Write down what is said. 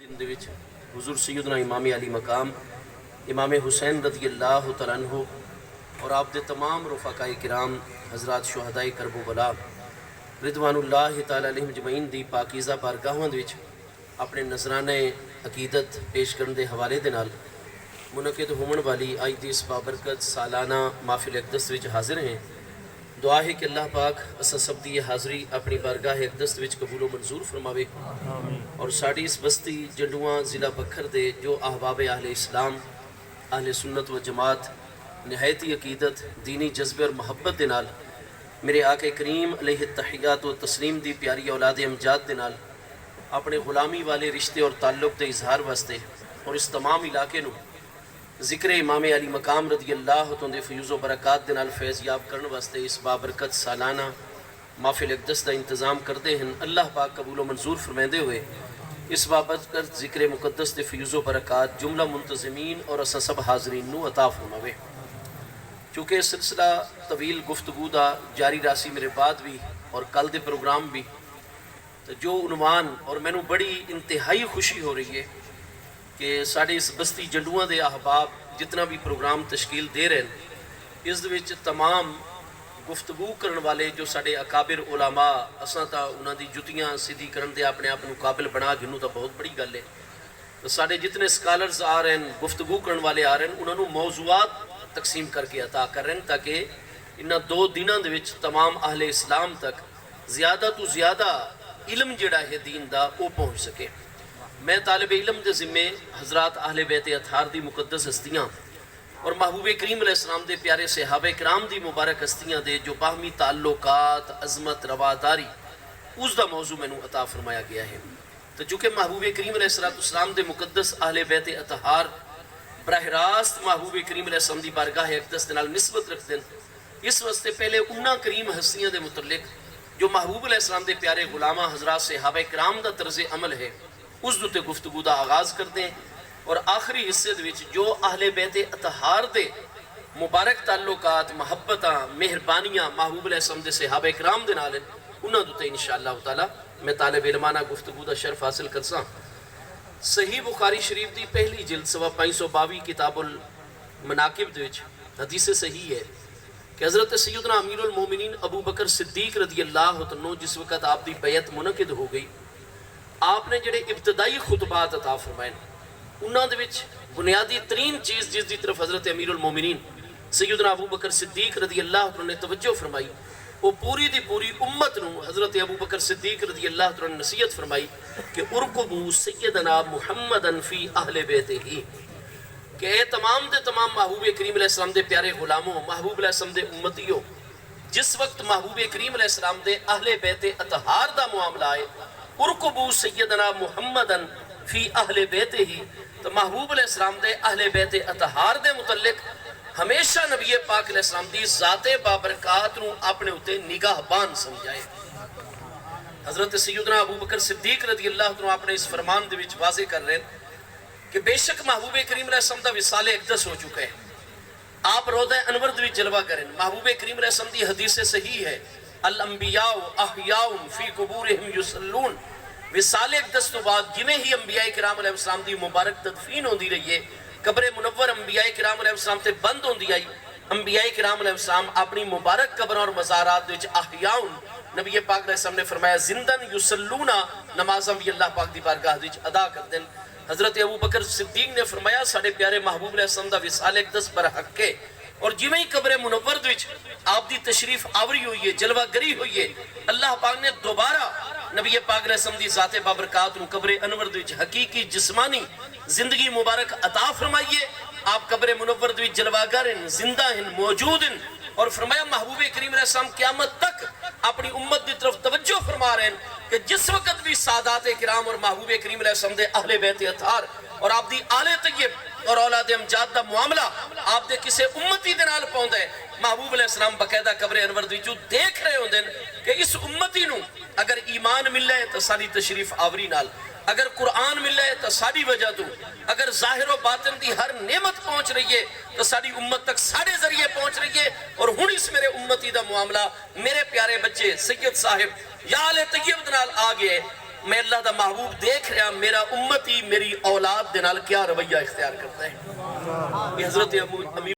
دن دے وچ حضور سیدنا امام علی مقام امام حسین رضی اللہ تعالیٰ عنہ اور آپ دے تمام رفقاء کرام حضرات شہداء کرب و بلا رضوان اللہ تعالیٰ علیہم اجمعین دی پاکیزہ بارگاہاں دے وچ اپنے نذرانے عقیدت پیش کرن دے حوالے دے نال منعقد ہومن والی آج دی اس بابرکت سالانہ محفل اقدس وچ حاضر ہیں۔ دعا ہے کہ اللہ پاک اسا سب دی حاضری اپنی بارگاہ اقدس وچ قبول و منظور فرماوے اور ساڑی اس بستی جنڈواں ضلع بکھر دے جو احباب اہل اسلام اہل سنت و جماعت نہایتی عقیدت دینی جذبے اور محبت دے نال میرے آقا کریم علیہ التحیات و تسلیم دی پیاری اولاد امجاد دے نال اپنے غلامی والے رشتے اور تعلق دے اظہار واسطے اور اس تمام علاقے نو ذکر امام علی مقام رضی اللہ تعالیٰ دے فیوز و برکات دے نال فیض یاب کرن واسطے اس بابرکت سالانہ محفل اقدس دا انتظام کردے ہیں۔ اللہ پاک قبول و منظور فرمیندے ہوئے اس بابرکت ذکر مقدس دے فیوز و برکات جملہ منتظمین اور اسا سب حاضرین نو عطا فرماوے۔ چونکہ سلسلہ طویل گفتگو دا جاری راسی میرے بعد بھی اور کل دے پروگرام بھی تو جو عنوان اور میں نو بڑی انتہائی خوشی ہو رہی ہے کہ ساڑھے اس بستی جنڈواں دے احباب جتنا بھی پروگرام تشکیل دے رہے ہیں اس وچ تمام گفتگو کرن والے جو ساڑھے اکابر علماء اساں تا انہاں دی جتیاں سیدھی کرن دے اپنے آپ نو قابل بنا گنوں تا بہت بڑی گل ہے۔ تو ساڑھے جتنے سکالرز آ رہے ہیں گفتگو کرن والے آ رہے ہیں انہاں نو موضوعات تقسیم کر کے عطا کر رہے ہیں تاکہ انہاں دو دنوں دے وچ تمام اہل اسلام تک زیادہ تو زیادہ علم جڑا ہے دین دا وہ پہنچ سکے۔ میں طالب علم دے ذمے حضرات اہل بیت اطہار دی مقدس ہستیاں اور محبوب کریم علیہ السلام دے پیارے صحابہ کرام دی مبارک ہستیاں دے جو باہمی تعلقات عظمت رواداری اس دا موضوع میں نے عطا فرمایا گیا ہے۔ تو چونکہ محبوب کریم علیہ السلام دے مقدس اہل بیت اطہار براہ راست محبوب کریم علیہ السلام دی بارگاہ اقدس دے نال نسبت رکھ دیں اس واسطے پہلے انہاں کریم ہستیاں دے متعلق جو محبوب علیہ السلام دے پیارے غلامہ حضرات صحابہ کرام دا طرز عمل ہے اس دوتے گفتگو دا آغاز کر دیں اور آخری حصے دے وچ جو اہل بیت اطہار دے مبارک تعلقات محبتاں مہربانیاں محبوب علیہ السلام دے صحابہ کرام دے نال انہاں دوتے انشاءاللہ تعالی میں طالب علمانہ گفتگو دا شرف حاصل کرساں۔ صحیح بخاری شریف دی پہلی جلد سوا 522 کتاب المناقب دے وچ حدیث صحیح ہے کہ حضرت سیدنا امیر المومنین ابو بکر صدیق رضی اللہ عنہ جس وقت آپ دی بیعت منعقد ہو گئی آپ نے جڑے ابتدائی خطبات عطا فرمائے انہاں دے وچ بنیادی ترین چیز جس دی طرف حضرت امیر المومنین سیدنا ابو بکر صدیق رضی اللہ عنہ نے توجہ فرمائی وہ پوری دی پوری امت نو حضرت ابو بکر صدیق رضی اللہ عنہ نے نصیحت فرمائی کہ ارکبو سیدنا محمدن فی اہل بیتہ ہی کہ اے تمام دے تمام محبوب کریم علیہ السلام دے پیارے غلاموں محبوب علیہ السلام دے امتیوں جس وقت محبوب کریم علیہ السلام دے اہل بیت اطہار دا معاملہ آئے ارکبو سیدنا محمدن فی اہل بیتہ ہی تو محبوب علیہ السلام دے اہل بیت اطہار دے متعلق ہمیشہ نبی پاک علیہ السلام دی ذات بابرکات نو اپنے ہوتے نگاہ بان سمجھائے۔ حضرت سیدنا ابو بکر صدیق رضی اللہ عنہ اپنے اس فرمان دے وچ واضح کر رہے ہیں کہ بے شک محبوب کریم علیہ السلام دا وصال اقدس ہو چکا ہے آپ روضہ انور دے وچ جلوہ کریں محبوب کریم علیہ السلام دی حدیث صحیح ہے الانبیاء احیاء فی قبورہم یصلون وصال اقدس تو بعد جنہیں ہی انبیاء کرام علیہ السلام دی مبارک تدفین ہوندی رہی ہے قبر منور انبیاء کرام علیہ السلام تے بند ہوندی آئی انبیاء کرام علیہ السلام اپنی مبارک قبر اور مزارات وچ احیاء نبی پاک علیہ السلام نے فرمایا زندن یصلون نمازاں بھی اللہ پاک دی بارگاہ وچ ادا کر دیں۔ حضرت ابو بکر صدیق نے فرمایا ساڑھے پیارے محبوب علیہ السلام دا وصال اقدس پر حق ہے اور جویں ہی قبر منور وچ آپ دی تشریف آوری ہوئی ہے جلوہ گری ہوئی ہے اللہ پاک نے دوبارہ نبی پاک علیہ السلام دی ذات بابرکات نو قبر انور وچ حقیقی جسمانی زندگی مبارک عطا فرمائیے آپ قبر منور وچ جلوہ گر ہیں زندہ ہیں موجود ہیں اور فرمایا محبوب کریم علیہ السلام قیامت تک اپنی امت دی طرف توجہ فرما رہے ہیں کہ جس وقت بھی سادات کرام اور محبوب کریم علیہ السلام دے اہل بیت اطہار اور آپ دی آل طیب اور اولاد امجاد دا معاملہ آپ دے کسے امتی دے نال پہندا ہے محبوب علیہ السلام باقاعدہ قبر انور دی جو دیکھ رہے ہوندے کہ اس امتی نو اگر ایمان مل رہے تو ساری تشریف آوری نال اگر قرآن مل رہے تو ساری وجہ تو اگر ظاہر و باطن دی ہر نعمت پہنچ رہی ہے تو ساری امت تک سارے ذریعے پہنچ رہی ہے اور ہن اس میرے امتی دا معاملہ میرے پیارے بچے سید صاحب یا آل طیب نال آ گئے میں اللہ دا محبوب دیکھ رہا میرا امتی میری اولاد دے نال کیا رویہ اختیار کرتا ہے. یہ حضرت امیر